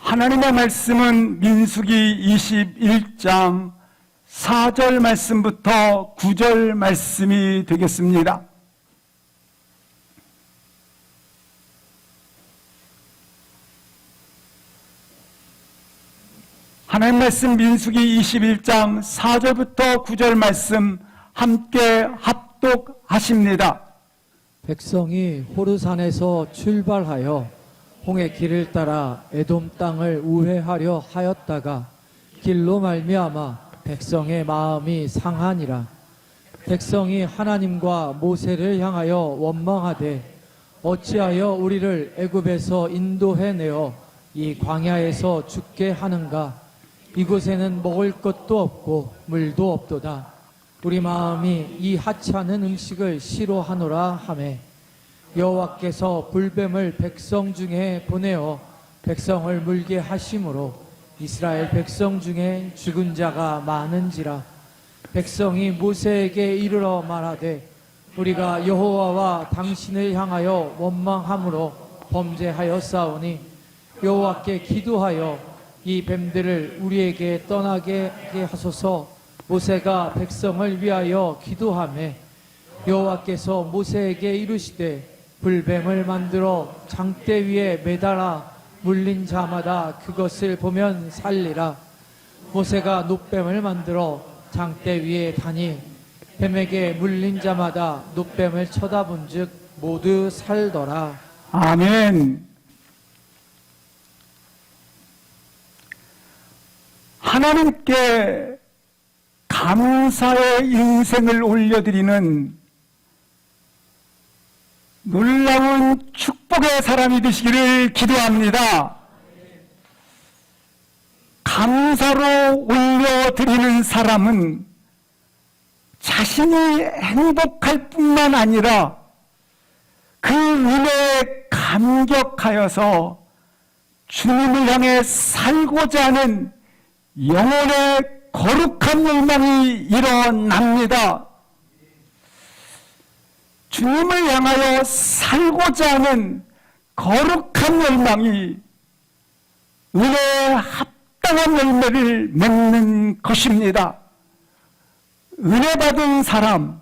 하나님의 말씀은 민수기 21장 4절 말씀부터 9절 말씀이 되겠습니다. 하나님 말씀 민수기 21장 4절부터 9절 말씀 함께 합독하십니다. 백성이 호르산에서 출발하여 홍해 길을 따라 에돔 땅을 우회하려 하였다가 길로 말미암아 백성의 마음이 상하니라. 백성이 하나님과 모세를 향하여 원망하되 어찌하여 우리를 애굽에서 인도해내어 이 광야에서 죽게 하는가. 이곳에는 먹을 것도 없고 물도 없도다. 우리 마음이 이 하찮은 음식을 싫어하노라 하매 여호와께서 불뱀을 백성 중에 보내어 백성을 물게 하심으로 이스라엘 백성 중에 죽은 자가 많은지라. 백성이 모세에게 이르러 말하되 우리가 여호와와 당신을 향하여 원망함으로 범죄하였사오니 여호와께 기도하여 이 뱀들을 우리에게 떠나게 하소서. 모세가 백성을 위하여 기도하매 여호와께서 모세에게 이르시되 불뱀을 만들어 장대 위에 매달아 물린 자마다 그것을 보면 살리라. 모세가 놋뱀을 만들어 장대 위에 다니 뱀에게 물린 자마다 놋뱀을 쳐다본 즉 모두 살더라. 아멘. 하나님께 감사의 인생을 올려드리는 놀라운 축복의 사람이 되시기를 기도합니다. 감사로 올려드리는 사람은 자신이 행복할 뿐만 아니라 그 은혜에 감격하여서 주님을 향해 살고자 하는 영혼의 거룩한 열망이 일어납니다. 주님을 향하여 살고자 하는 거룩한 열망이 은혜에 합당한 열매를 맺는 것입니다. 은혜 받은 사람,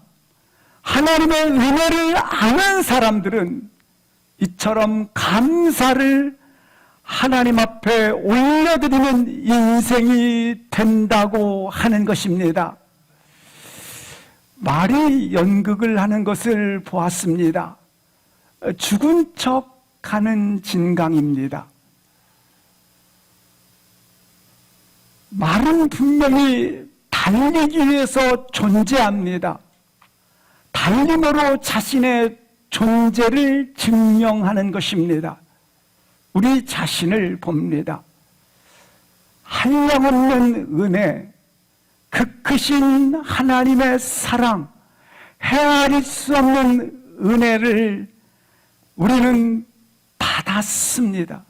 하나님의 은혜를 아는 사람들은 이처럼 감사를 하나님 앞에 올려드리는 인생이 된다고 하는 것입니다. 말이 연극을 하는 것을 보았습니다. 죽은 척 하는 진강입니다. 말은 분명히 달리기 위해서 존재합니다. 달림으로 자신의 존재를 증명하는 것입니다. 우리 자신을 봅니다. 한량없는 은혜, 그 크신 하나님의 사랑, 헤아릴 수 없는 은혜를 우리는 받았습니다.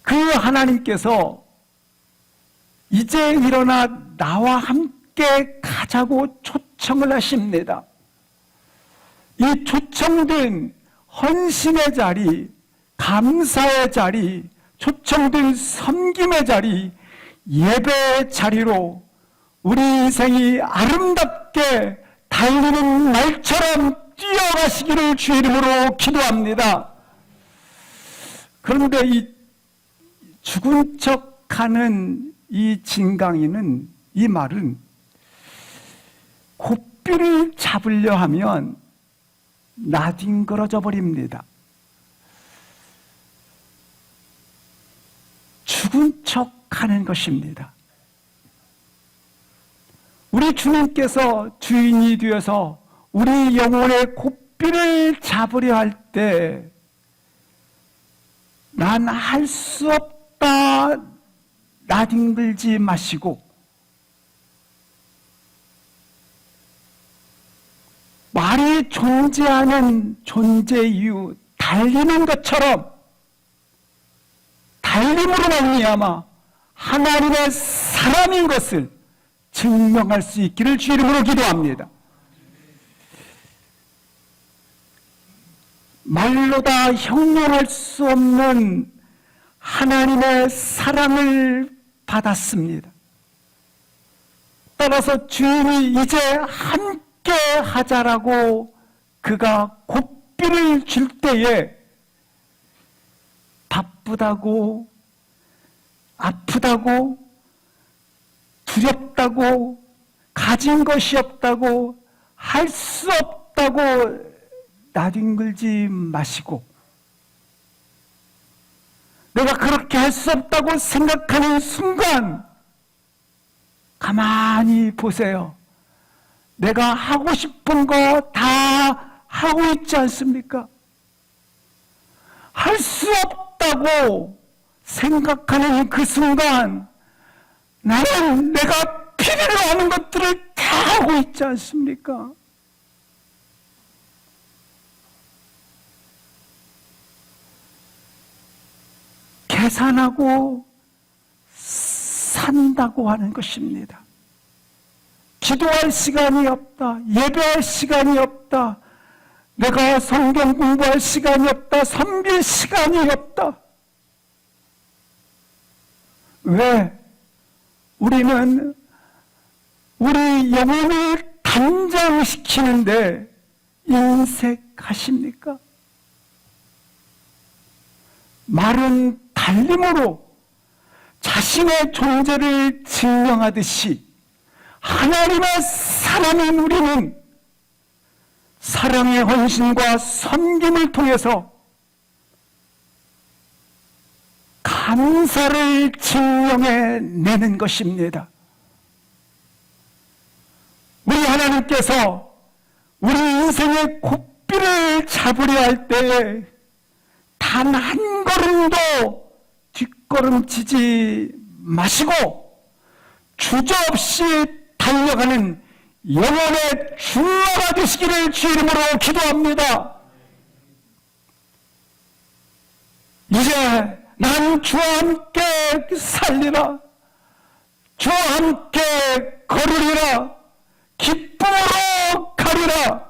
그 하나님께서 이제 일어나 나와 함께 가자고 초청을 하십니다. 이 초청된 헌신의 자리, 감사의 자리, 초청된 섬김의 자리, 예배의 자리로 우리 인생이 아름답게 달리는 말처럼 뛰어가시기를 주의 이름으로 기도합니다. 그런데 이 죽은 척하는 이 진강이는, 이 말은 고삐를 잡으려 하면 나뒹그러져 버립니다. 죽은 척 하는 것입니다. 우리 주님께서 주인이 되어서 우리 영혼의 고삐를 잡으려 할 때 난 할 수 없다 나뒹굴지 마시고 말이 존재하는 존재 이유 달리는 것처럼 달림으로 말미암아 하나님의 사람인 것을 증명할 수 있기를 주 이름으로 기도합니다. 말로 다 형용할 수 없는 하나님의 사랑을 받았습니다. 따라서 주인이 이제 함께 하자라고 그가 고삐를 줄 때에 바쁘다고, 아프다고, 두렵다고, 가진 것이 없다고, 할 수 없다고 나뒹굴지 마시고, 내가 그렇게 할 수 없다고 생각하는 순간 가만히 보세요. 내가 하고 싶은 거 다 하고 있지 않습니까? 할 수 없다고 생각하는 그 순간 나는 내가 필요로 하는 것들을 다 하고 있지 않습니까? 계산하고 산다고 하는 것입니다. 기도할 시간이 없다. 예배할 시간이 없다. 내가 성경 공부할 시간이 없다. 섬길 시간이 없다. 왜? 우리는 우리 영혼을 단장시키는데 인색하십니까? 마른 달림으로 자신의 존재를 증명하듯이 하나님의 사람인 우리는 사랑의 헌신과 섬김을 통해서 감사를 증명해내는 것입니다. 우리 하나님께서 우리 인생의 고삐를 잡으려 할 때에 단 한 걸음도 뒷걸음치지 마시고 주저없이 달려가는 영혼의 주어가 되시기를 주 이름으로 기도합니다. 이제 난 주와 함께 살리라. 주와 함께 걸으리라. 기쁨으로 가리라.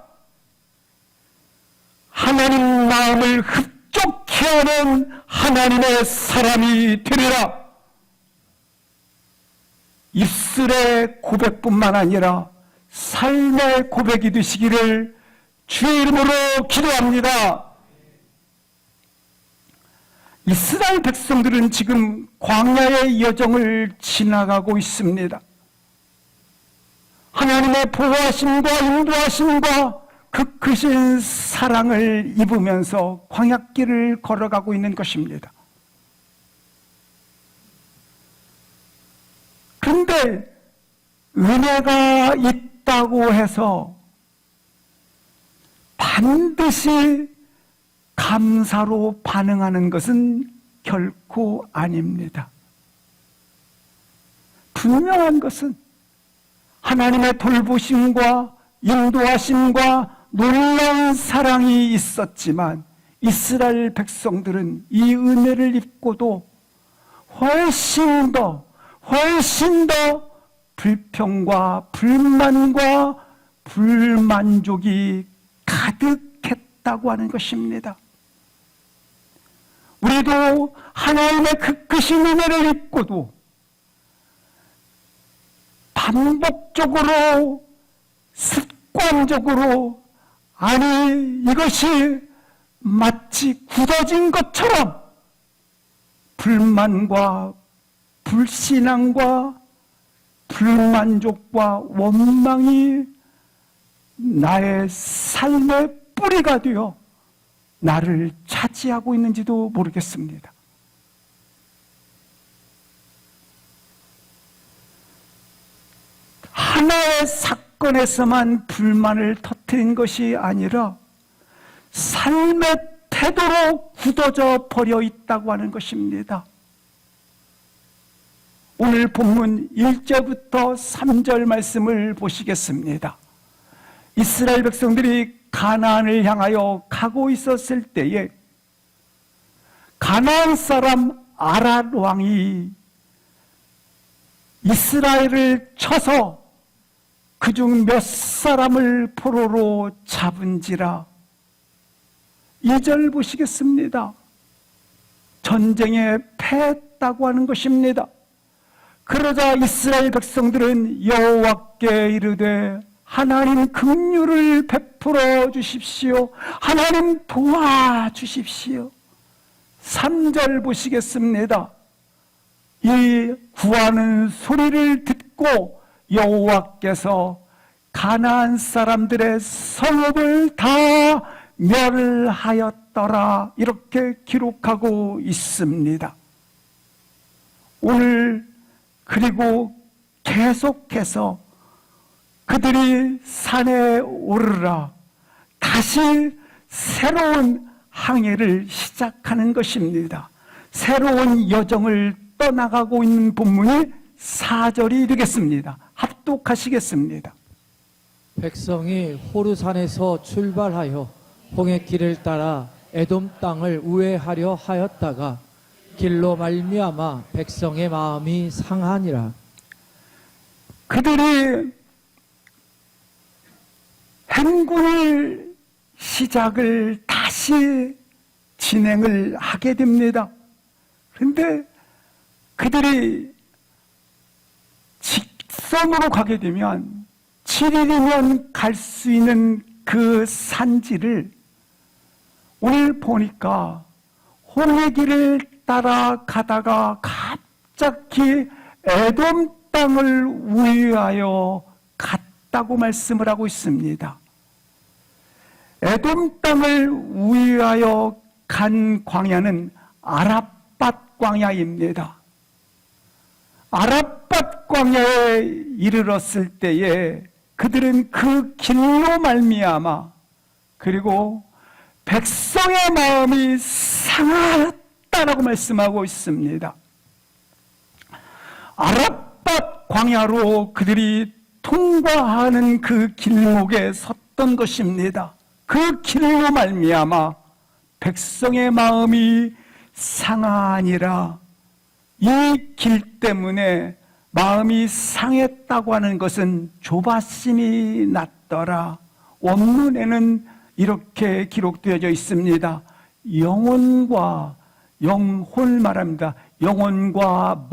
하나님 마음을 흡족해 하는 하나님의 사람이 되리라. 입술의 고백뿐만 아니라 삶의 고백이 되시기를 주의 이름으로 기도합니다. 이스라엘 백성들은 지금 광야의 여정을 지나가고 있습니다. 하나님의 보호하심과 인도하심과 그 크신 사랑을 입으면서 광야길을 걸어가고 있는 것입니다. 그런데 은혜가 있다고 해서 반드시 감사로 반응하는 것은 결코 아닙니다. 분명한 것은 하나님의 돌보심과 인도하심과 놀라운 사랑이 있었지만 이스라엘 백성들은 이 은혜를 입고도 훨씬 더 불평과 불만과 불만족이 가득했다고 하는 것입니다. 우리도 하나님의 그 크신 은혜를 입고도 반복적으로 습관적으로 아니 이것이 마치 굳어진 것처럼 불만과 불신앙과 불만족과 원망이 나의 삶의 뿌리가 되어 나를 차지하고 있는지도 모르겠습니다. 하나의 사건에서만 불만을 터뜨린 것이 아니라 삶의 태도로 굳어져 버려 있다고 하는 것입니다. 오늘 본문 1절부터 3절 말씀을 보시겠습니다. 이스라엘 백성들이 가나안을 향하여 가고 있었을 때에 가나안 사람 아랏 왕이 이스라엘을 쳐서 그중 몇 사람을 포로로 잡은지라. 2절 보시겠습니다. 전쟁에 패했다고 하는 것입니다. 그러자 이스라엘 백성들은 여호와께 이르되 하나님 긍휼을 베풀어 주십시오. 하나님 도와주십시오. 3절 보시겠습니다. 이 구하는 소리를 듣고 여호와께서 가나안 사람들의 성읍을 다 멸하였더라. 이렇게 기록하고 있습니다. 오늘 그리고 계속해서 그들이 산에 오르라 다시 새로운 항해를 시작하는 것입니다. 새로운 여정을 떠나가고 있는 본문이 4절이 되겠습니다. 합독하시겠습니다. 백성이 호르산에서 출발하여 홍해 길을 따라 에돔 땅을 우회하려 하였다가 길로 말미암아 백성의 마음이 상하니라. 그들이 행군을 시작을 다시 진행을 하게 됩니다. 그런데 그들이 직선으로 가게 되면 7일이면 갈 수 있는 그 산지를 오늘 보니까 홍해길을 따라 가다가 갑자기 에돔 땅을 우회하여 갔다고 말씀을 하고 있습니다. 에돔 땅을 우회하여 간 광야는 아랏밭 광야입니다. 아랏밭 광야에 이르렀을 때에 그들은 그 길로 말미암아 그리고 백성의 마음이 상하였다라고 말씀하고 있습니다. 아랏밭 광야로 그들이 통과하는 그 길목에 섰던 것입니다. 그 길로 말미암아 백성의 마음이 상하니라. 이 길 때문에 마음이 상했다고 하는 것은 조바심이 났더라. 원문에는 이렇게 기록되어져 있습니다. 영혼을 말합니다. 영혼과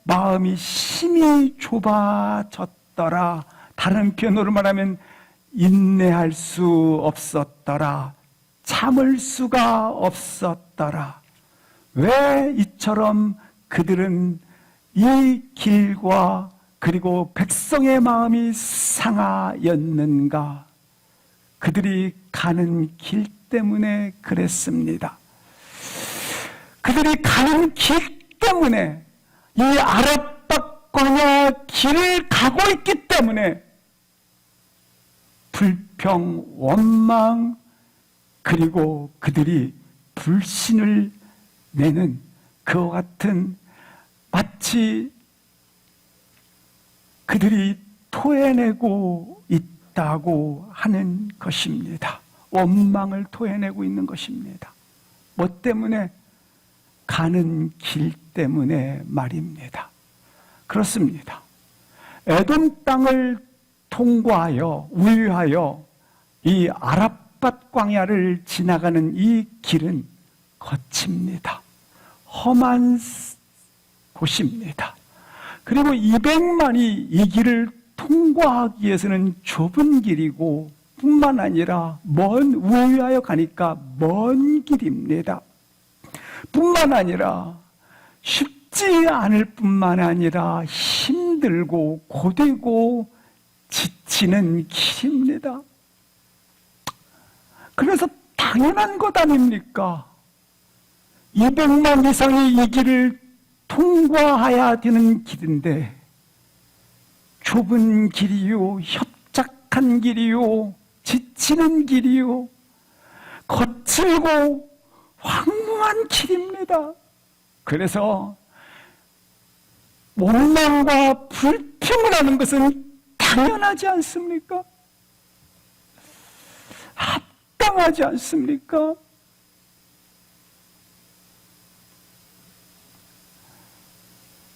마음이 심히 좁아졌더라. 다른 표현으로 말하면 인내할 수 없었더라. 참을 수가 없었더라. 왜 이처럼 그들은 이 길과 그리고 백성의 마음이 상하였는가? 그들이 가는 길 때문에 그랬습니다. 그들이 가는 길 때문에 이 아랏밭 광야 길을 가고 있기 때문에 불평, 원망, 그리고 그들이 불신을 내는 그와 같은 마치 그들이 토해내고 있다고 하는 것입니다. 원망을 토해내고 있는 것입니다. 뭐 때문에? 가는 길 때문에 말입니다. 그렇습니다. 에돔 땅을 통과하여 우회하여 이 아랏밭 광야를 지나가는 이 길은 거칩니다. 험한 곳입니다. 그리고 200만이 이 길을 통과하기 위해서는 좁은 길이고 뿐만 아니라 우회하여 가니까 먼 길입니다. 뿐만 아니라 쉽지 않을 뿐만 아니라 힘들고 고되고 지치는 길입니다. 그래서 당연한 것 아닙니까? 200만 이상이 이 길을 통과해야 되는 길인데 좁은 길이요, 협착한 길이요, 지치는 길이요, 거칠고 황무한 길입니다. 그래서 원망과 불평을 하는 것은 당연하지 않습니까? 합당하지 않습니까?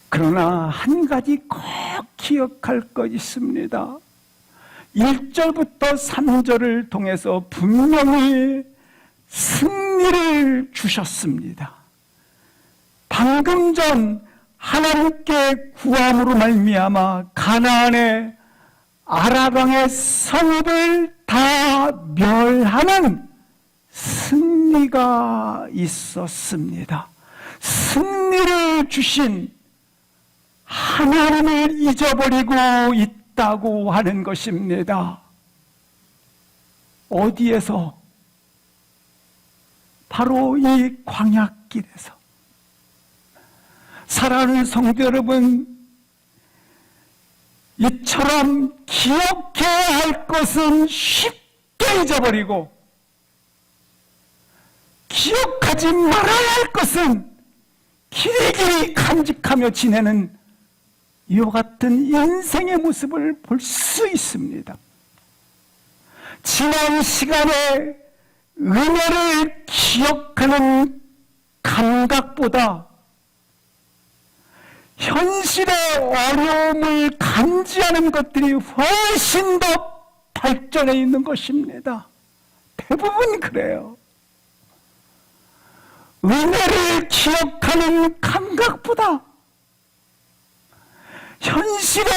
그러나 한 가지 꼭 기억할 것 있습니다. 1절부터 3절을 통해서 분명히 승리를 주셨습니다. 방금 전 하나님께 구함으로 말미암아 가나안의 아랍왕의 성읍을 다 멸하는 승리가 있었습니다. 승리를 주신 하나님을 잊어버리고 있다고 하는 것입니다. 어디에서? 바로 이 광야길에서. 사랑하는 성도 여러분, 이처럼 기억해야 할 것은 쉽게 잊어버리고 기억하지 말아야 할 것은 길이길이 간직하며 지내는 이와 같은 인생의 모습을 볼 수 있습니다. 지난 시간의 은혜를 기억하는 감각보다 현실의 어려움을 감지하는 것들이 훨씬 더 발전해 있는 것입니다. 대부분 그래요. 은혜를 기억하는 감각보다 현실의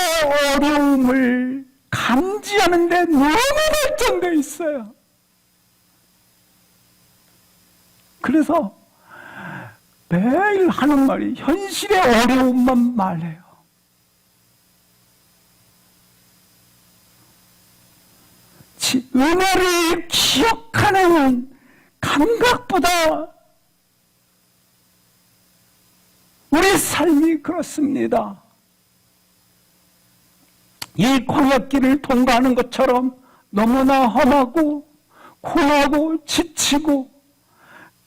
어려움을 감지하는 데 너무 발전되어 있어요. 그래서 매일 하는 말이 현실의 어려움만 말해요. 은혜를 기억하는 감각보다 우리 삶이 그렇습니다. 이 광야길을 통과하는 것처럼 너무나 험하고 고나고 지치고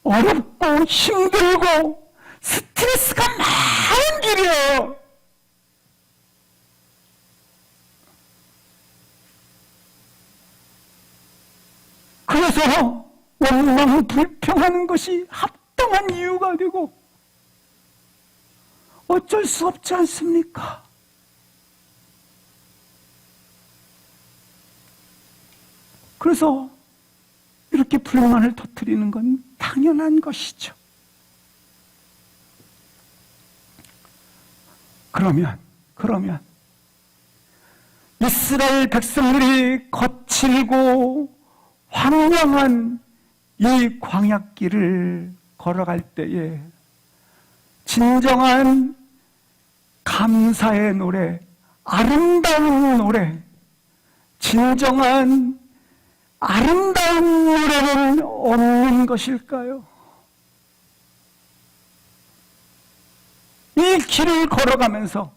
어렵고 힘들고 스트레스가 많은 길이에요. 그래서 원망 불평하는 것이 합당한 이유가 되고 어쩔 수 없지 않습니까? 그래서 이렇게 불만을 터뜨리는 건 당연한 것이죠. 그러면 이스라엘 백성들이 거칠고 황량한 이 광야길을 걸어갈 때에 진정한 감사의 노래, 아름다운 노래, 진정한 아름다운 노래는 없는 것일까요? 이 길을 걸어가면서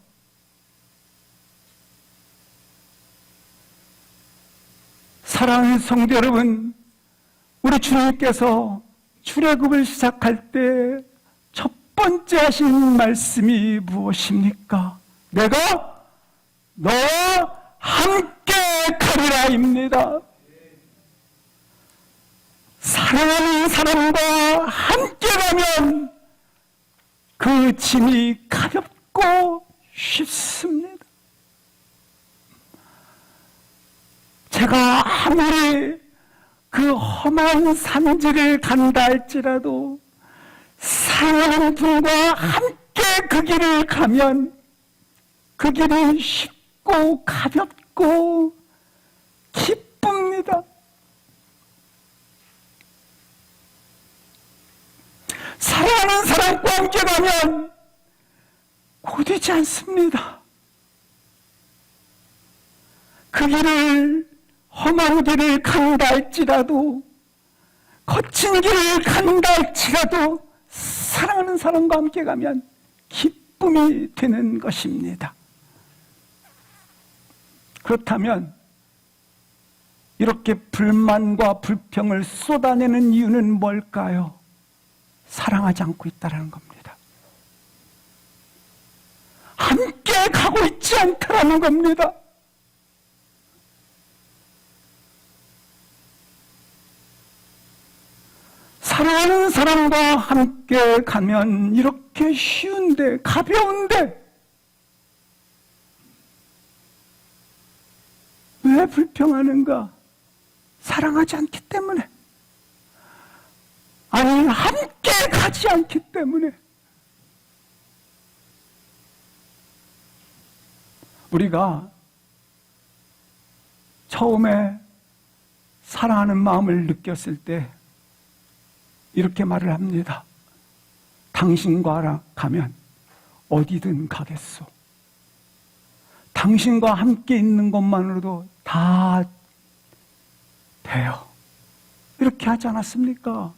사랑하는 성도 여러분, 우리 주님께서 출애굽을 시작할 때 첫 번째 하신 말씀이 무엇입니까? 내가 너와 함께 가리라입니다. 사랑하는 사람과 함께 가면 그 짐이 가볍고 쉽습니다. 제가 아무리 그 험한 산지를 간다 할지라도 사랑하는 분과 함께 그 길을 가면 그 길이 쉽고 가볍고 기쁩니다. 사랑하는 사람과 함께 가면 고되지 않습니다. 그 길을 험한 길을 간다 할지라도 거친 길을 간다 할지라도 사랑하는 사람과 함께 가면 기쁨이 되는 것입니다. 그렇다면 이렇게 불만과 불평을 쏟아내는 이유는 뭘까요? 사랑하지 않고 있다는 겁니다. 함께 가고 있지 않다는 겁니다. 사랑하는 사람과 함께 가면 이렇게 쉬운데, 가벼운데 왜 불평하는가? 사랑하지 않기 때문에, 아니 함께 가지 않기 때문에. 우리가 처음에 사랑하는 마음을 느꼈을 때 이렇게 말을 합니다. 당신과 가면 어디든 가겠소. 당신과 함께 있는 것만으로도 다 돼요. 이렇게 하지 않았습니까?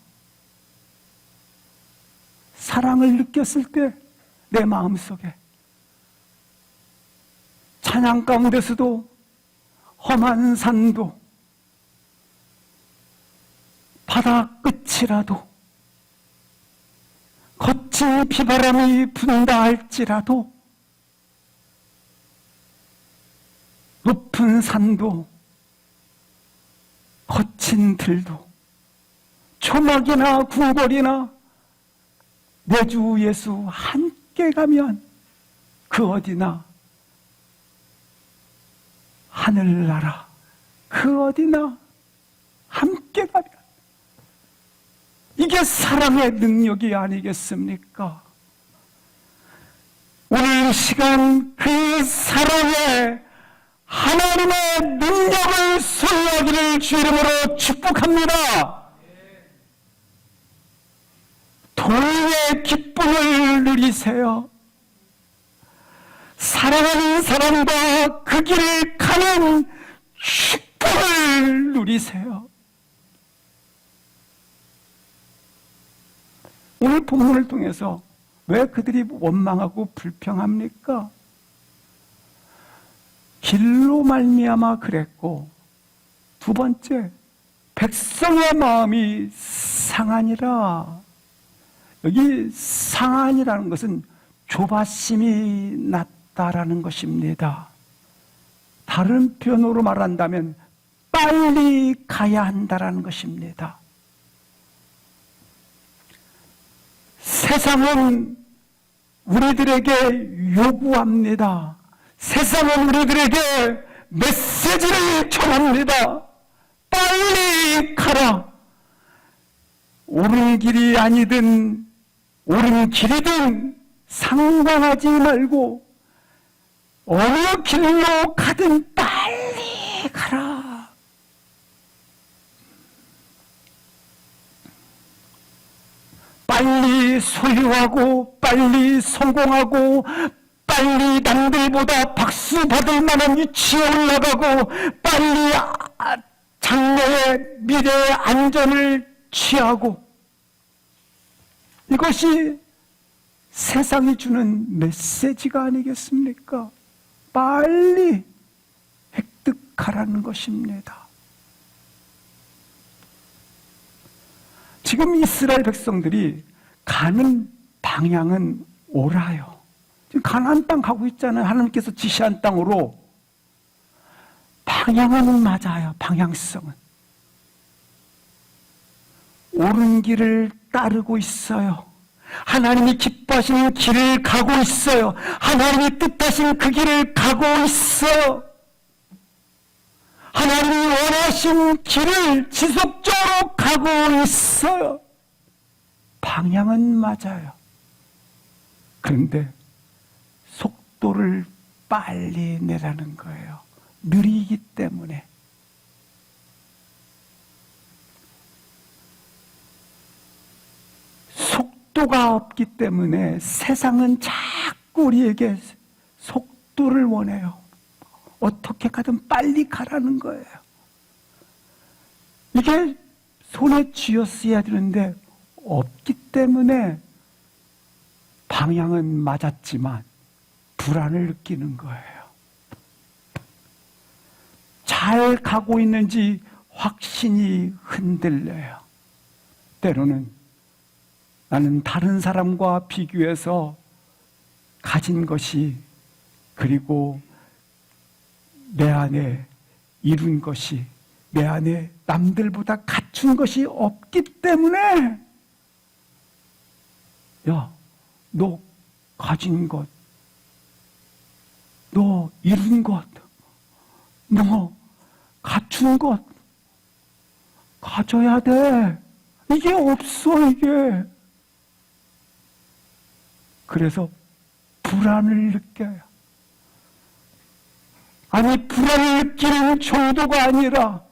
사랑을 느꼈을 때 내 마음속에 찬양 가운데서도 험한 산도 바다 끝이라도 거친 비바람이 분다 할지라도 높은 산도 거친 들도 초막이나 궁궐이나 내 주 예수 함께 가면 그 어디나 하늘나라 그 어디나 함께 가면 이게 사랑의 능력이 아니겠습니까? 오늘 이 시간 그 사랑의 하나님의 능력을 소유하기를 주 이름으로 축복합니다. 도리의 기쁨을 누리세요. 사랑하는 사람과 그 길을 가는 축복을 누리세요. 오늘 본문을 통해서 왜 그들이 원망하고 불평합니까? 길로 말미암아 그랬고, 두 번째, 백성의 마음이 상하니라. 여기 상하니라는 것은 조바심이 났다라는 것입니다. 다른 표현으로 말한다면 빨리 가야 한다라는 것입니다. 세상은 우리들에게 요구합니다. 세상은 우리들에게 메시지를 전합니다. 빨리 가라. 옳은 길이 아니든 옳은 길이든 상관하지 말고 어느 길로 가든 빨리 가라. 빨리 소유하고 빨리 성공하고 빨리 남들보다 박수 받을 만한 위치에 올라가고 빨리 장래의 미래의 안전을 취하고, 이것이 세상이 주는 메시지가 아니겠습니까? 빨리 획득하라는 것입니다. 지금 이스라엘 백성들이 가는 방향은 옳아요. 지금 가나안 땅 가고 있잖아요. 하나님께서 지시한 땅으로. 방향은 맞아요. 방향성은. 옳은 길을 따르고 있어요. 하나님이 기뻐하시는 길을 가고 있어요. 하나님이 뜻하신 그 길을 가고 있어요. 하나님이 원하신 길을 지속적으로 가고 있어요. 방향은 맞아요. 그런데 속도를 빨리 내라는 거예요. 느리기 때문에. 속도가 없기 때문에 세상은 자꾸 우리에게 속도를 원해요. 어떻게 가든 빨리 가라는 거예요. 이게 손에 쥐었어야 되는데 없기 때문에 방향은 맞았지만 불안을 느끼는 거예요. 잘 가고 있는지 확신이 흔들려요. 때로는 나는 다른 사람과 비교해서 가진 것이, 그리고 내 안에 이룬 것이, 내 안에 남들보다 갖춘 것이 없기 때문에, 야, 너 가진 것, 너 이룬 것, 너 갖춘 것 가져야 돼. 이게 없어, 이게. 그래서 불안을 느껴요. 아니 불안을 느끼는 정도가 아니라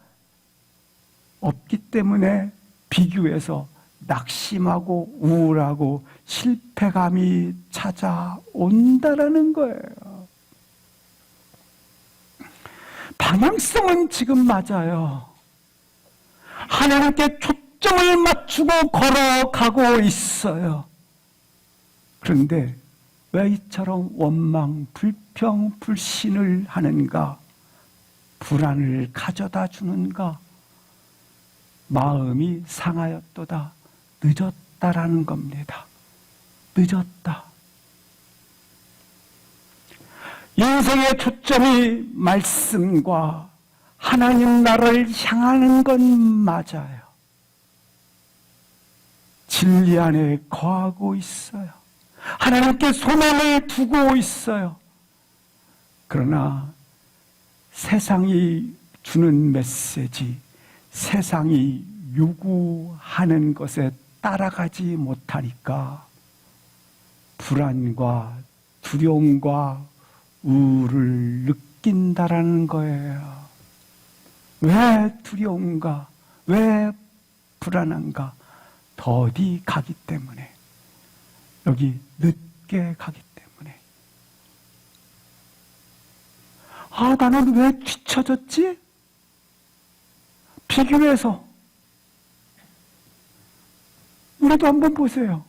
없기 때문에 비교해서 낙심하고 우울하고 실패감이 찾아온다라는 거예요. 방향성은 지금 맞아요. 하나님께 초점을 맞추고 걸어가고 있어요. 그런데 왜 이처럼 원망, 불평, 불신을 하는가? 불안을 가져다 주는가? 마음이 상하였도다. 늦었다라는 겁니다. 늦었다. 인생의 초점이 말씀과 하나님 나라를 향하는 건 맞아요. 진리 안에 거하고 있어요. 하나님께 소망을 두고 있어요. 그러나 세상이 주는 메시지, 세상이 요구하는 것에 따라가지 못하니까 불안과 두려움과 우울을 느낀다라는 거예요. 왜 두려운가? 왜 불안한가? 더디 가기 때문에, 여기 늦게 가기 때문에. 아, 나는 왜 뒤처졌지? 비교해서 우리도 한번 보세요.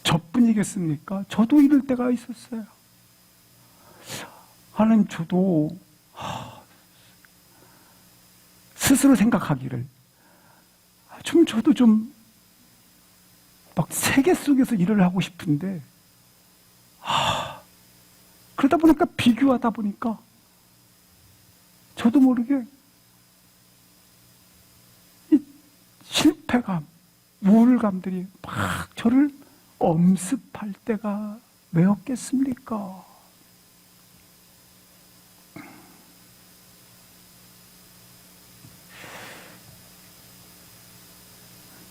저뿐이겠습니까? 저도 이럴 때가 있었어요. 하나님, 저도 스스로 생각하기를 저도 좀 막 세계 속에서 일을 하고 싶은데 그러다 보니까 비교하다 보니까 저도 모르게 이 실패감, 우울감들이 막 저를 엄습할 때가 왜 없겠습니까?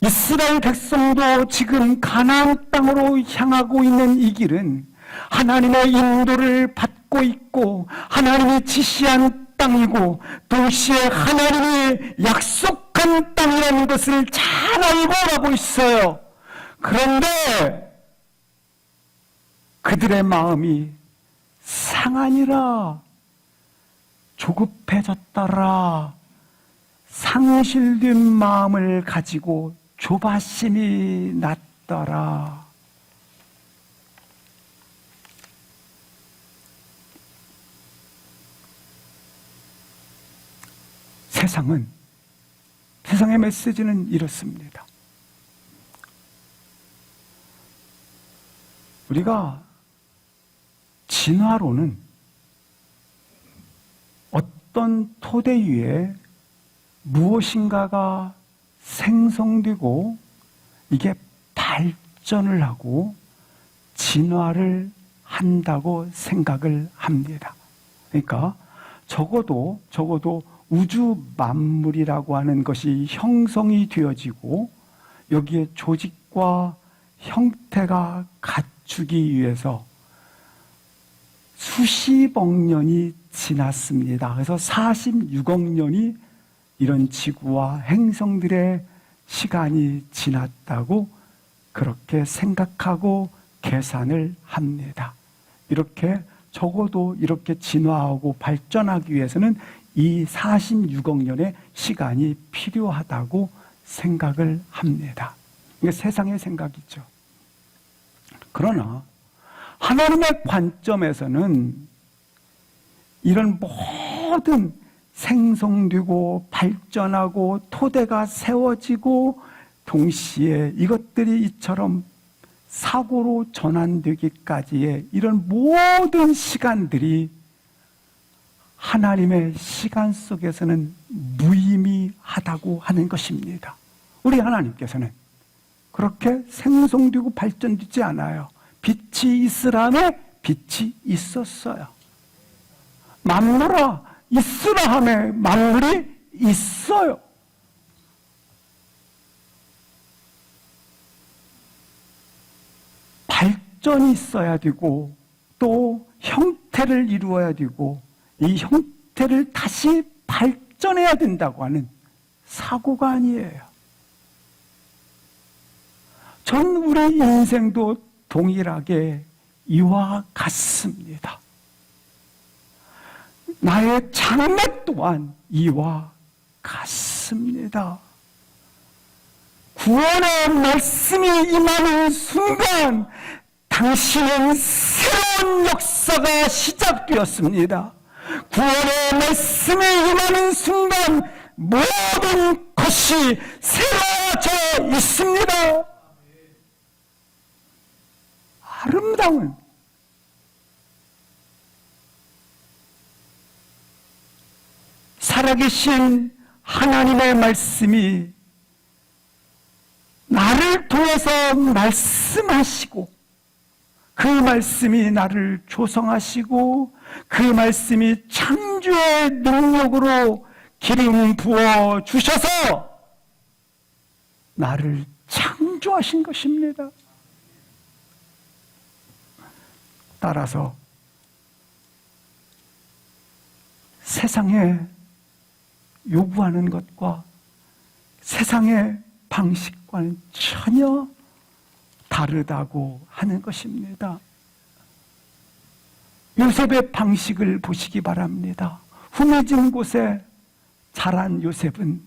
이스라엘 백성도 지금 가나안 땅으로 향하고 있는 이 길은 하나님의 인도를 받고 있고 하나님이 지시한 땅이고 동시에 하나님이 약속한 땅이라는 것을 잘 알고 가고 있어요. 그런데 그들의 마음이 상하니라, 조급해졌더라, 상실된 마음을 가지고 조바심이 났더라. 세상의 메시지는 이렇습니다. 우리가 진화로는 어떤 토대 위에 무엇인가가 생성되고 이게 발전을 하고 진화를 한다고 생각을 합니다. 그러니까 적어도 우주 만물이라고 하는 것이 형성이 되어지고 여기에 조직과 형태가 갖추기 위해서 수십억 년이 지났습니다. 그래서 46억 년이 이런 지구와 행성들의 시간이 지났다고 그렇게 생각하고 계산을 합니다. 이렇게 적어도 이렇게 진화하고 발전하기 위해서는 이 46억 년의 시간이 필요하다고 생각을 합니다. 이게 세상의 생각이죠. 그러나 하나님의 관점에서는 이런 모든 생성되고 발전하고 토대가 세워지고 동시에 이것들이 이처럼 사고로 전환되기까지의 이런 모든 시간들이 하나님의 시간 속에서는 무의미하다고 하는 것입니다. 우리 하나님께서는 그렇게 생성되고 발전되지 않아요. 빛이 있으라며 빛이 있었어요. 만물아 있으라 하며 만물이 있어요. 발전이 있어야 되고 또 형태를 이루어야 되고 이 형태를 다시 발전해야 된다고 하는 사고가 아니에요. 전 우리 인생도 동일하게 이와 같습니다. 나의 장래 또한 이와 같습니다. 구원의 말씀이 임하는 순간 당신은 새로운 역사가 시작되었습니다. 구원의 말씀이 임하는 순간 모든 것이 새로워져 있습니다. 아름다운 살아계신 하나님의 말씀이 나를 통해서 말씀하시고 그 말씀이 나를 조성하시고 그 말씀이 창조의 능력으로 기름 부어 주셔서 나를 창조하신 것입니다. 따라서 세상에 요구하는 것과 세상의 방식과는 전혀 다르다고 하는 것입니다. 요셉의 방식을 보시기 바랍니다. hum해진 곳에 자란 요셉은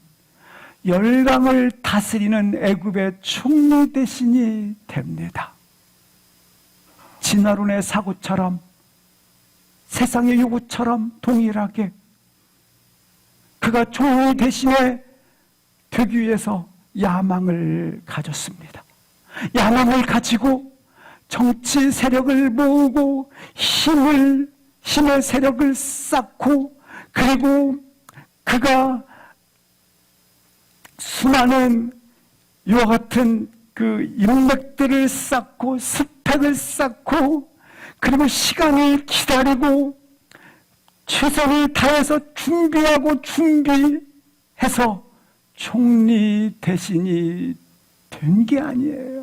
열강을 다스리는 애굽의 총리 대신이 됩니다. 진화론의 사고처럼 세상의 요구처럼 동일하게 그가 총리 대신에 되기 위해서 야망을 가졌습니다. 야망을 가지고 정치 세력을 모으고 힘의 세력을 쌓고 그리고 그가 수많은 이와 같은 그 인맥들을 쌓고 스펙을 쌓고 그리고 시간을 기다리고 최선을 다해서 준비해서 총리 대신이 된 게 아니에요.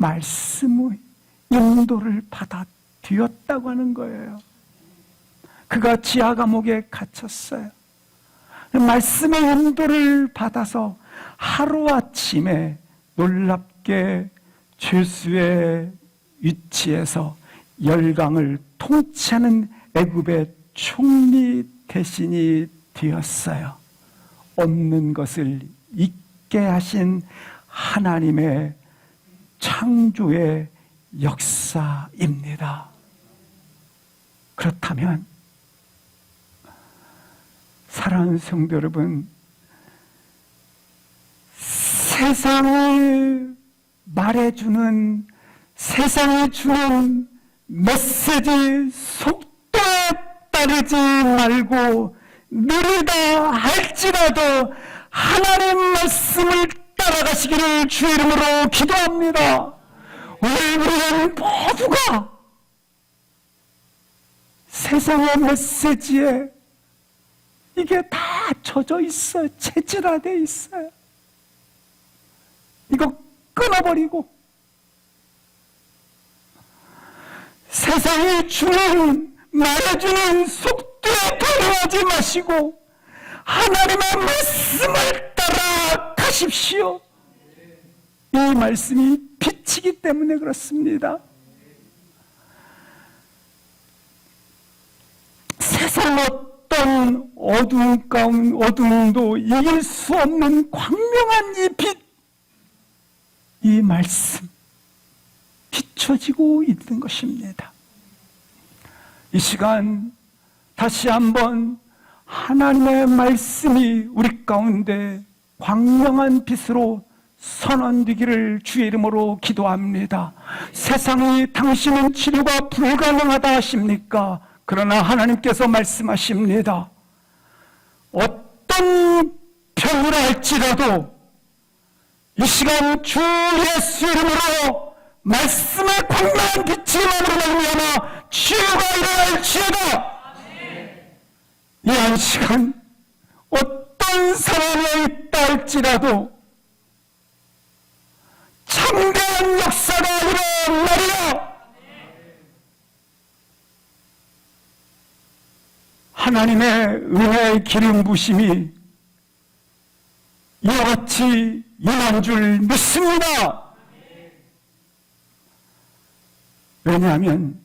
말씀의 인도를 받아 뒤었다고 하는 거예요. 그가 지하 감옥에 갇혔어요. 말씀의 인도를 받아서 하루아침에 놀랍게 죄수의 위치에서 열강을 통치하는 애굽의 총리 대신이 되었어요. 없는 것을 있게 하신 하나님의 창조의 역사입니다. 그렇다면 사랑하는 성도 여러분, 세상이 말해주는, 세상이 주는 메시지 속도에 따르지 말고 느리다 할지라도 하나님 말씀을 따라가시기를 주의 이름으로 기도합니다. 오늘 우리는 모두가 세상의 메시지에 이게 다 젖어 있어요. 체질화되어 있어요. 이거 끊어버리고 세상이 주는 말해주는 속도에 도래하지 마시고 하나님의 말씀을 따라 가십시오. 이 말씀이 빛이기 때문에 그렇습니다. 세상 어떤 어둠도 이길 수 없는 광명한 이 빛, 이 말씀 비춰지고 있는 것입니다. 이 시간 다시 한번 하나님의 말씀이 우리 가운데 광명한 빛으로 선언되기를 주의 이름으로 기도합니다. 세상이 당신은 치료가 불가능하다 하십니까? 그러나 하나님께서 말씀하십니다. 어떤 병을 할지라도 이 시간 주 예수 이름으로 말씀의 광명한 빛이 임함으로 말미암아 치유가 일어날지어다. 이 한 시간 어떤 상황에 있다 할지라도 창대한 역사가 일어나리라. 하나님의 은혜의 기름 부심이 이와 같이 임한 줄 믿습니다. 왜냐하면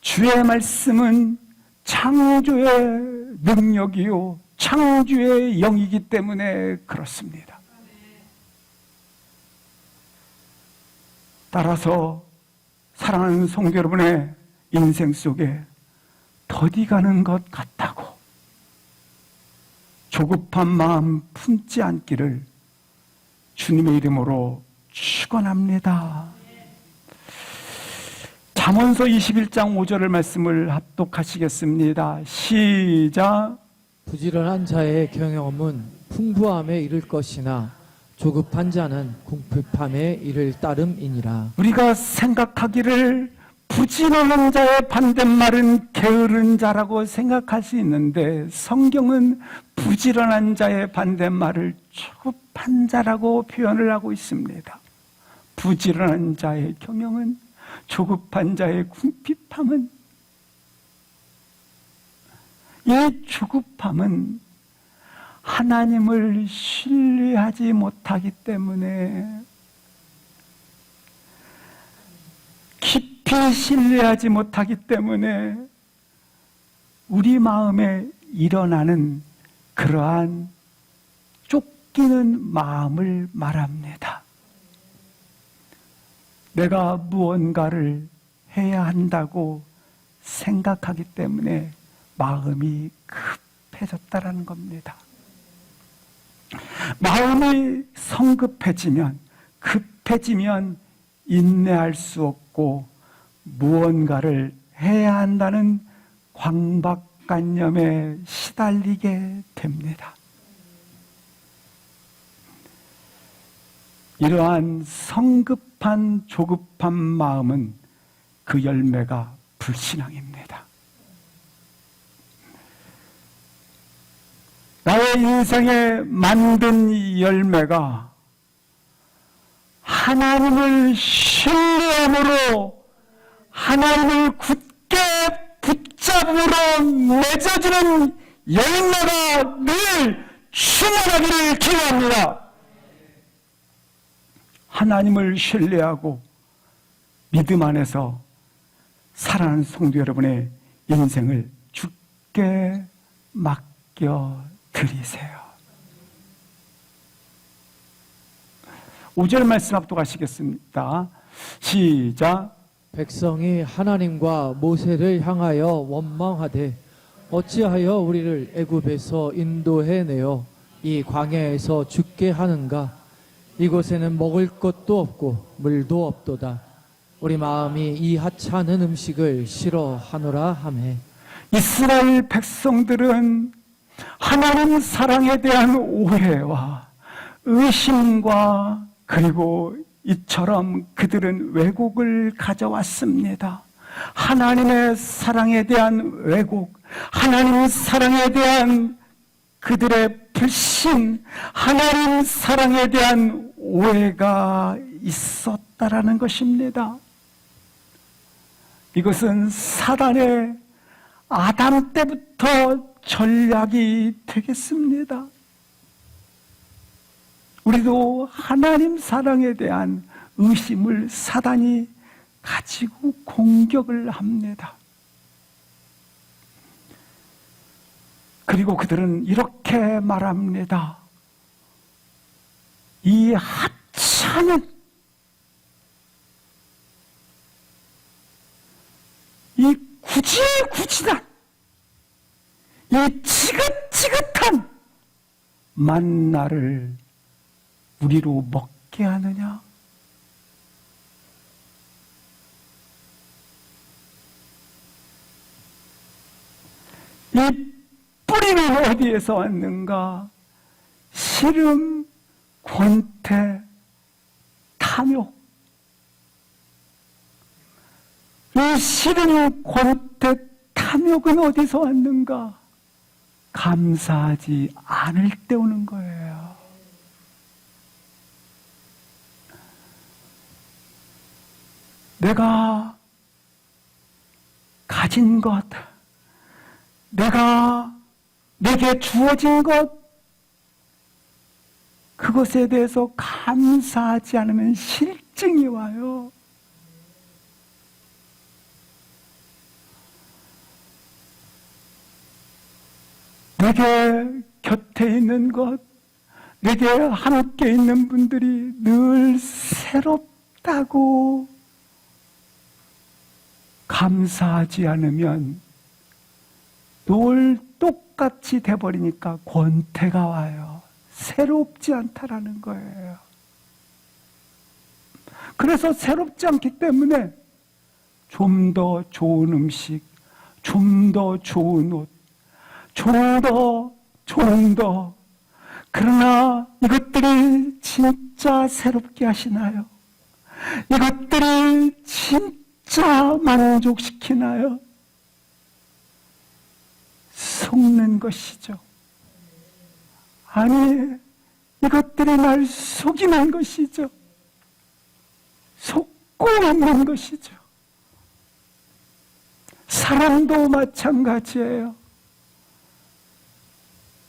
주의 말씀은 창조의 능력이요 창조의 영이기 때문에 그렇습니다. 따라서 사랑하는 성도 여러분의 인생 속에 더디 가는 것 같다고 조급한 마음 품지 않기를 주님의 이름으로 축원합니다. 잠언서 21장 5절의 말씀을 합독하시겠습니다. 시작. 부지런한 자의 경영은 풍부함에 이를 것이나 조급한 자는 궁핍함에 이를 따름이니라. 우리가 생각하기를 부지런한 자의 반대말은 게으른 자라고 생각할 수 있는데 성경은 부지런한 자의 반대말을 조급한 자라고 표현을 하고 있습니다. 부지런한 자의 경영은 조급한 자의 궁핍함은, 이 조급함은 하나님을 신뢰하지 못하기 때문에, 깊이 신뢰하지 못하기 때문에 우리 마음에 일어나는 그러한 쫓기는 마음을 말합니다. 내가 무언가를 해야 한다고 생각하기 때문에 마음이 급해졌다라는 겁니다. 마음이 성급해지면, 급해지면 인내할 수 없고 무언가를 해야 한다는 강박관념에 시달리게 됩니다. 이러한 성급한 조급한 마음은 그 열매가 불신앙입니다. 나의 인생에 만든 열매가 하나님을 신뢰함으로, 하나님을 굳게 붙잡음으로 맺어지는 열매가 늘 충만하기를 기도합니다. 하나님을 신뢰하고 믿음 안에서 살아가는 성도 여러분의 인생을 주께 맡겨드리세요. 5절 말씀 합독하시겠습니다. 시작. 백성이 하나님과 모세를 향하여 원망하되 어찌하여 우리를 애굽에서 인도해내어 이 광야에서 죽게 하는가? 이곳에는 먹을 것도 없고 물도 없도다. 우리 마음이 이 하찮은 음식을 싫어하노라 하매. 이스라엘 백성들은 하나님 사랑에 대한 오해와 의심과, 그리고 이처럼 그들은 왜곡을 가져왔습니다. 하나님의 사랑에 대한 왜곡, 하나님 사랑에 대한 그들의 불신, 하나님 사랑에 대한 오해가 있었다라는 것입니다. 이것은 사단의 아담 때부터 전략이 되겠습니다. 우리도 하나님 사랑에 대한 의심을 사단이 가지고 공격을 합니다. 그리고 그들은 이렇게 말합니다. 이 하찮은, 이 구질구질한, 이 지긋지긋한 만나를 우리로 먹게 하느냐? 이 뿌리는 어디에서 왔는가? 시름, 권태, 탐욕. 이 시름, 권태, 탐욕은 어디서 왔는가? 감사하지 않을 때 오는 거예요. 내가 가진 것, 내게 주어진 것, 그것에 대해서 감사하지 않으면 실증이 와요. 내게 곁에 있는 것, 내게 함께 있는 분들이 늘 새롭다고 감사하지 않으면 늘 똑같이 돼버리니까 권태가 와요. 새롭지 않다라는 거예요. 그래서 새롭지 않기 때문에 좀 더 좋은 음식, 좀 더 좋은 옷, 좀 더. 그러나 이것들이 진짜 새롭게 하시나요? 이것들이 진짜 만족시키나요? 속는 것이죠. 아니, 이것들이 날 속이는 것이죠. 속고 있는 것이죠. 사람도 마찬가지예요.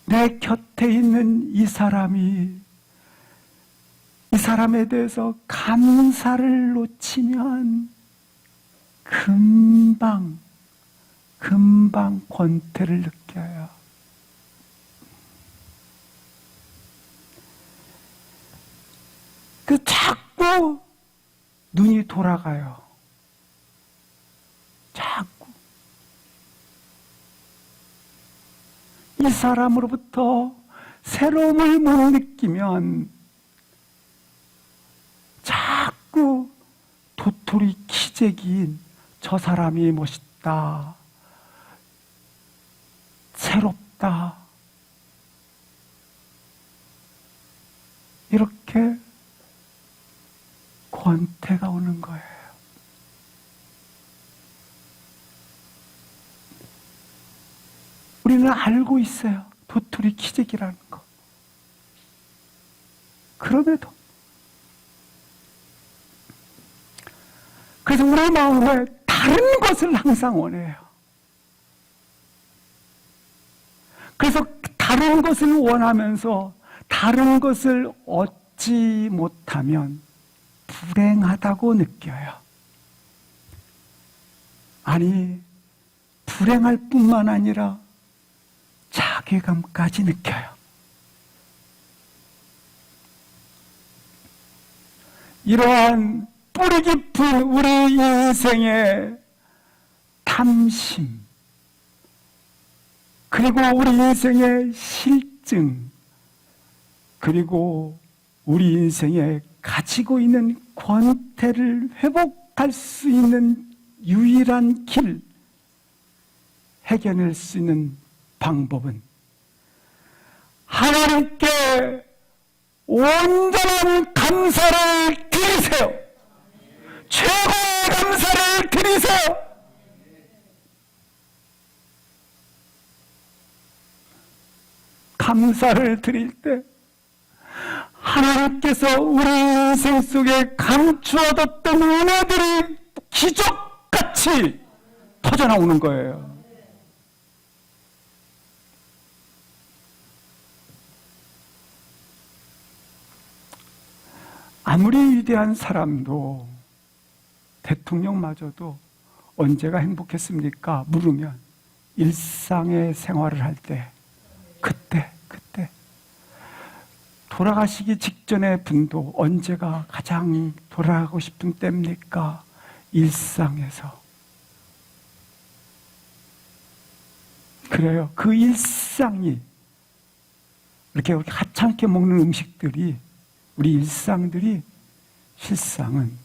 내 곁에 있는 이 사람에 대해서 감사를 놓치면 금방 권태를 느껴요. 자꾸 눈이 돌아가요. 자꾸. 이 사람으로부터 새로움을 못 느끼면 자꾸 도토리 키재기인 저 사람이 멋있다, 새롭다, 이렇게 권태가 오는 거예요. 우리는 알고 있어요. 도토리 키재기라는 거. 그럼에도 그래서 우리 마음에 다른 것을 항상 원해요. 그래서 다른 것을 원하면서 다른 것을 얻지 못하면 불행하다고 느껴요. 아니, 불행할 뿐만 아니라 자괴감까지 느껴요. 이러한 뿌리 깊은 우리 인생의 탐심, 그리고 우리 인생의 실증, 그리고 우리 인생에 가지고 있는 권태를 회복할 수 있는 유일한 길, 해결할 수 있는 방법은 하나님께 온전한 감사를 드리세요. 최고의 감사를 드리세요. 감사를 드릴 때 하나님께서 우리 인생 속에 감추어뒀던 은혜들이 기적같이 터져나오는 거예요. 아무리 위대한 사람도, 대통령마저도 언제가 행복했습니까? 물으면 일상의 생활을 할 때, 그때 돌아가시기 직전의 분도 언제가 가장 돌아가고 싶은 때입니까? 일상에서. 그래요. 그 일상이, 이렇게 하찮게 먹는 음식들이, 우리 일상들이 실상은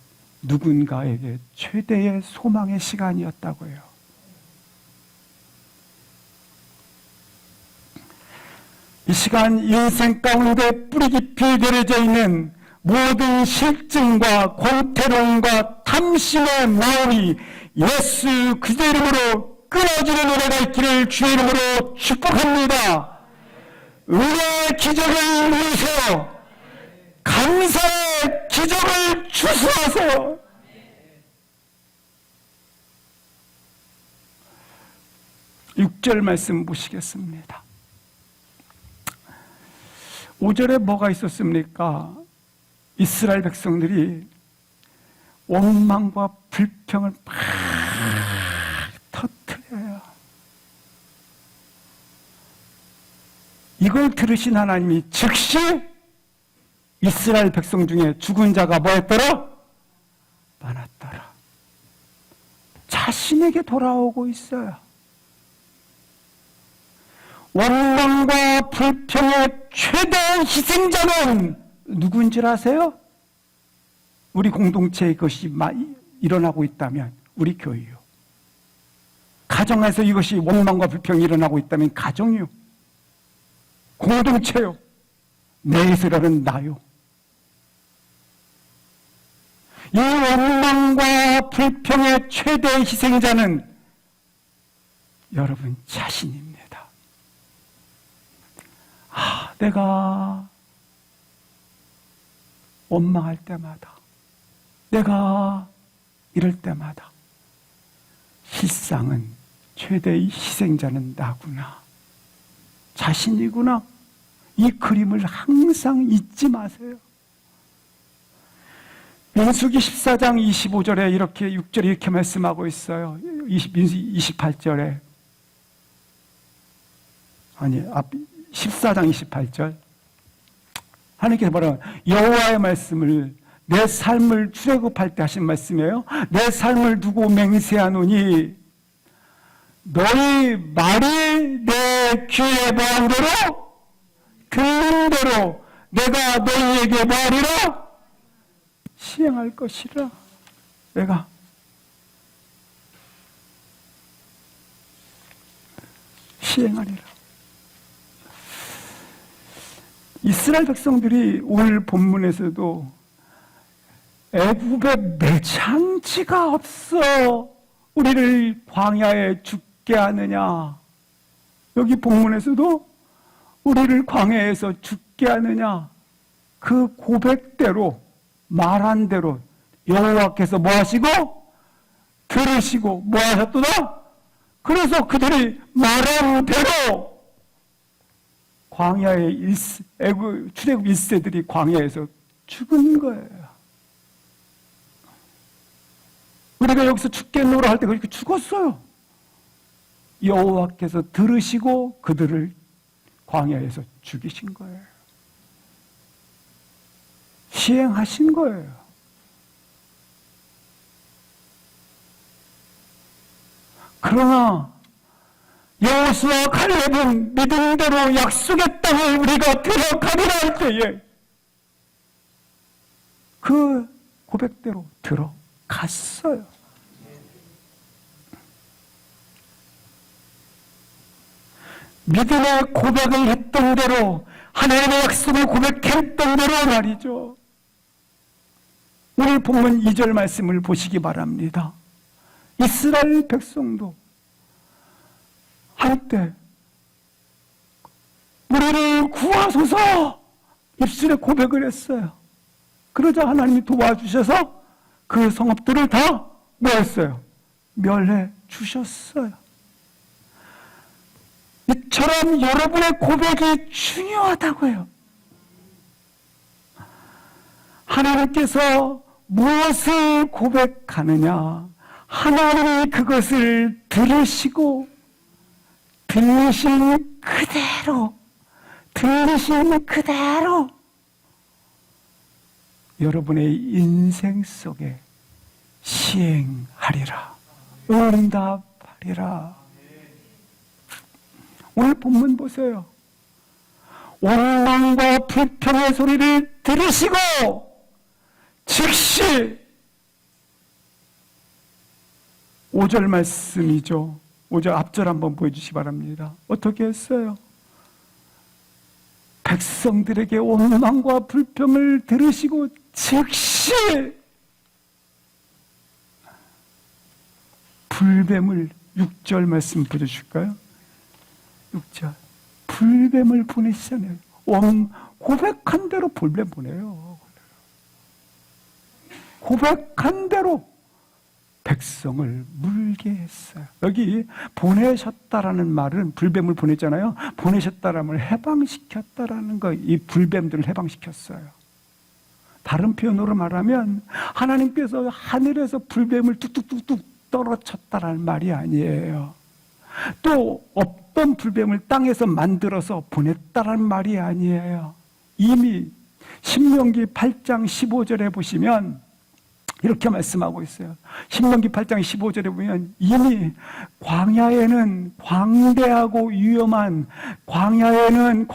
누군가에게 최대의 소망의 시간이었다고 해요. 이 시간 인생 가운데 뿌리 깊이 내려져 있는 모든 실증과 권태로움과 탐심의 마음이 예수 그리스도의 이름으로 끊어지는 은혜가 있기를 주의 이름으로 축복합니다. 은혜의 기적을 누리세요. 감사의 기적을 주수하세요. 6절 말씀 보시겠습니다. 5절에 뭐가 있었습니까? 이스라엘 백성들이 원망과 불평을 막 터뜨려요. 이걸 들으신 하나님이 즉시 이스라엘 백성 중에 죽은 자가 뭐였더라? 많았더라. 자신에게 돌아오고 있어요. 원망과 불평의 최대 희생자는 누군지 아세요? 우리 공동체에 그것이 일어나고 있다면 우리 교회요. 가정에서 이것이 원망과 불평이 일어나고 있다면 가정이요. 공동체요. 내 이스라엘은 나요. 이 원망과 불평의 최대 희생자는 여러분 자신입니다. 내가 원망할 때마다, 내가 이럴 때마다 실상은 최대의 희생자는 나구나, 자신이구나. 이 그림을 항상 잊지 마세요. 민수기 14장 25절에 이렇게 6절에 이렇게 말씀하고 있어요. 28절에 14장 28절 하나님께서 뭐라고 여호와의 말씀을 내 삶을 출애굽할 때 하신 말씀이에요. 내 삶을 두고 맹세하노니 너희 말이 내 귀에 뭐한 대로 듣는 대로 내가 너희에게 말이라 시행할 것이라. 내가 시행하리라. 이스라엘 백성들이 오늘 본문에서도 애굽에 매장지가 없어 우리를 광야에 죽게 하느냐, 여기 본문에서도 우리를 광야에서 죽게 하느냐, 그 고백대로 말한 대로 여호와께서 뭐 하시고 들으시고 뭐 하셨더라? 그래서 그들이 말한 대로 광야의 출애굽 1세들이 광야에서 죽은 거예요. 우리가 여기서 죽겠노라 할 때 그렇게 죽었어요. 여호와께서 들으시고 그들을 광야에서 죽이신 거예요. 시행하신 거예요. 그러나 여호수아 칼렙은 믿음대로 약속의 땅을 우리가 들어가리라 할 때에 그 고백대로 들어갔어요. 믿음의 고백을 했던 대로, 하나님의 약속을 고백했던 대로 말이죠. 오늘 본문 2절 말씀을 보시기 바랍니다. 이스라엘 백성도 한때 우리를 구하소서 입술에 고백을 했어요. 그러자 하나님이 도와주셔서 그 성읍들을 다 뭐했어요? 멸해 주셨어요. 이처럼 여러분의 고백이 중요하다고요. 하나님께서 무엇을 고백하느냐, 하나님이 그것을 들으시고 들으시는 그대로 여러분의 인생 속에 시행하리라, 응답하리라. 오늘 본문 보세요. 원망과 불평의 소리를 들으시고 즉시 5절 말씀이죠. 5절 앞절 한번 보여주시기 바랍니다. 어떻게 했어요? 백성들에게 원망과 불평을 들으시고 즉시 불뱀을 6절 말씀 보여주실까요? 6절 불뱀을 보내시잖아요. 고백한 대로 불뱀 보내요. 고백한 대로 백성을 물게 했어요. 여기 보내셨다라는 말은 불뱀을 보냈잖아요. 보내셨다라는 말은 해방시켰다라는 거, 이 불뱀들을 해방시켰어요. 다른 표현으로 말하면 하나님께서 하늘에서 불뱀을 뚝뚝뚝뚝 떨어쳤다라는 말이 아니에요. 또 없던 불뱀을 땅에서 만들어서 보냈다라는 말이 아니에요. 이미 신명기 8장 15절에 보시면 이렇게 말씀하고 있어요. 신명기 8장 15절에 보면 이미 광야에는 광대하고 위험한 이 광야에는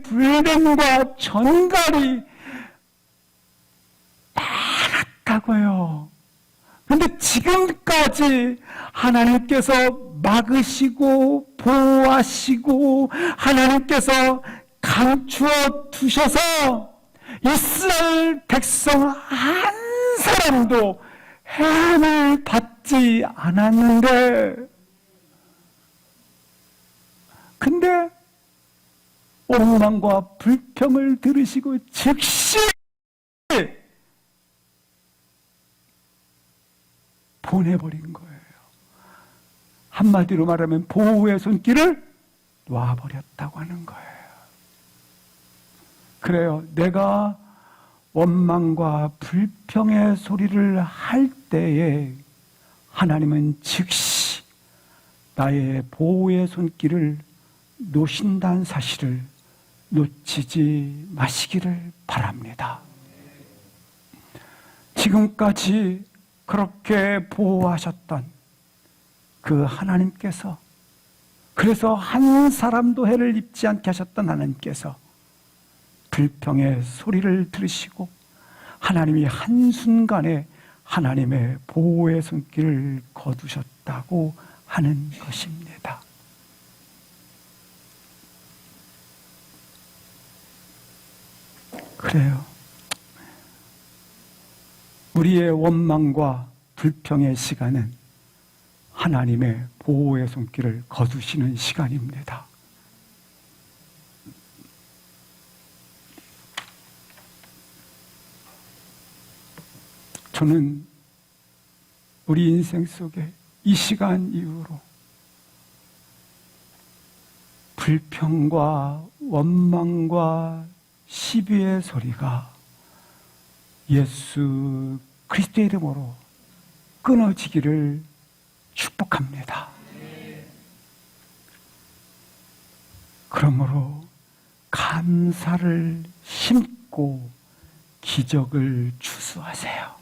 불뱀과 전갈이 많았다고요. 그런데 지금까지 하나님께서 막으시고 보호하시고 하나님께서 감추어 두셔서 이스라엘 백성 한 사람도 해함을 받지 않았는데, 근데 원망과 불평을 들으시고 즉시 보내버린 거예요. 한마디로 말하면 보호의 손길을 놔버렸다고 하는 거예요. 그래요. 내가 원망과 불평의 소리를 할 때에 하나님은 즉시 나의 보호의 손길을 놓으신다는 사실을 놓치지 마시기를 바랍니다. 지금까지 그렇게 보호하셨던 그 하나님께서, 그래서 한 사람도 해를 입지 않게 하셨던 하나님께서 불평의 소리를 들으시고 하나님이 한순간에 하나님의 보호의 손길을 거두셨다고 하는 것입니다. 그래요. 우리의 원망과 불평의 시간은 하나님의 보호의 손길을 거두시는 시간입니다. 저는 우리 인생 속에 이 시간 이후로 불평과 원망과 시비의 소리가 예수 그리스도의 이름으로 끊어지기를 축복합니다. 그러므로 감사를 심고 기적을 추수하세요.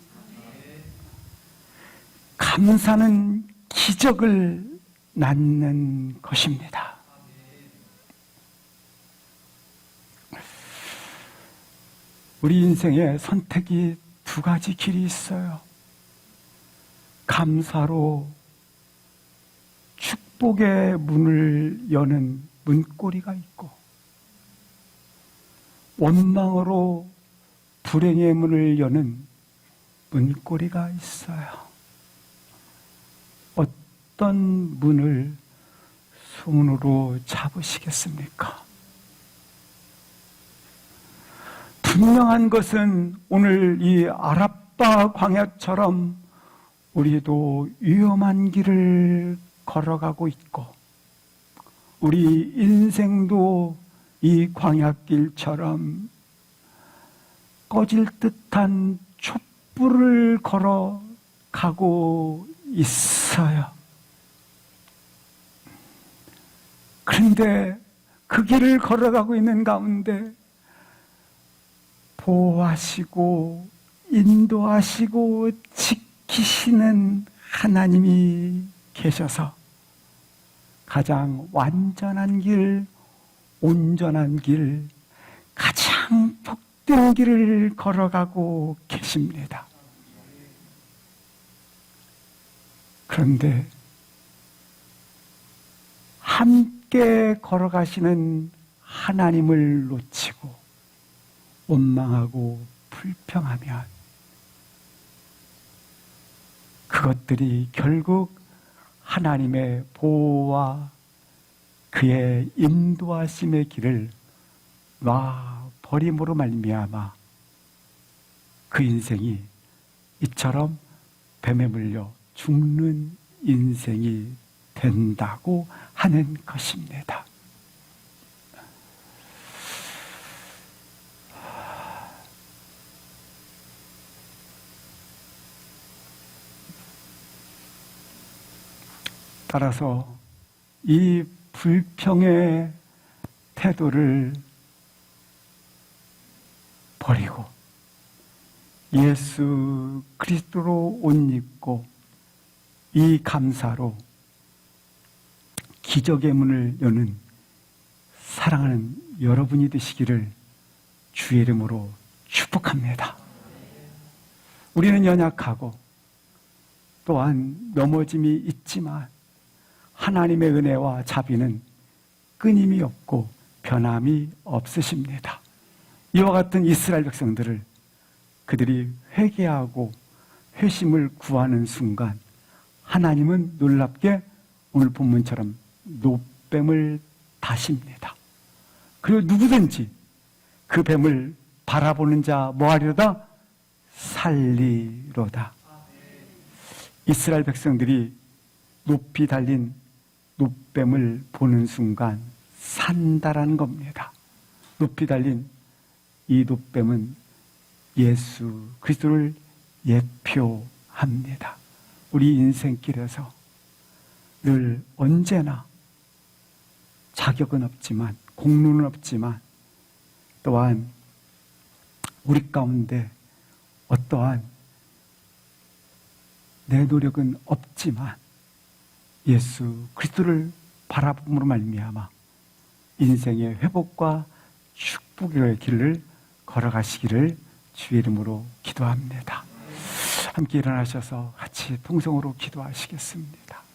감사는 기적을 낳는 것입니다. 우리 인생에 선택이 두 가지 길이 있어요. 감사로 축복의 문을 여는 문고리가 있고, 원망으로 불행의 문을 여는 문고리가 있어요. 어떤 문을 손으로 잡으시겠습니까? 분명한 것은 오늘 이 아랍바 광야처럼 우리도 위험한 길을 걸어가고 있고, 우리 인생도 이 광야길처럼 꺼질 듯한 촛불을 걸어가고 있어요. 그런데 그 길을 걸어가고 있는 가운데 보호하시고 인도하시고 지키시는 하나님이 계셔서 가장 완전한 길, 온전한 길, 가장 복된 길을 걸어가고 계십니다. 그런데 함께 걸어가시는 하나님을 놓치고 원망하고 불평하면 그것들이 결국 하나님의 보호와 그의 인도하심의 길을 놔버림으로 말미암아 그 인생이 이처럼 뱀에 물려 죽는 인생이 된다고 하는 것입니다. 따라서 이 불평의 태도를 버리고 예수 그리스도로 옷 입고 이 감사로 기적의 문을 여는 사랑하는 여러분이 되시기를 주의 이름으로 축복합니다. 우리는 연약하고 또한 넘어짐이 있지만 하나님의 은혜와 자비는 끊임이 없고 변함이 없으십니다. 이와 같은 이스라엘 백성들을 그들이 회개하고 회심을 구하는 순간 하나님은 놀랍게 오늘 본문처럼 노뱀을 다십니다. 그리고 누구든지 그 뱀을 바라보는 자 뭐하리로다? 살리로다. 이스라엘 백성들이 높이 달린 노뱀을 보는 순간 산다라는 겁니다. 높이 달린 이 노뱀은 예수 그리스도를 예표합니다. 우리 인생길에서 늘 언제나 자격은 없지만 공로는 없지만 또한 우리 가운데 어떠한 내 노력은 없지만 예수 그리스도를 바라봄으로 말미암아 인생의 회복과 축복의 길을 걸어가시기를 주의 이름으로 기도합니다. 함께 일어나셔서 같이 통성으로 기도하시겠습니다.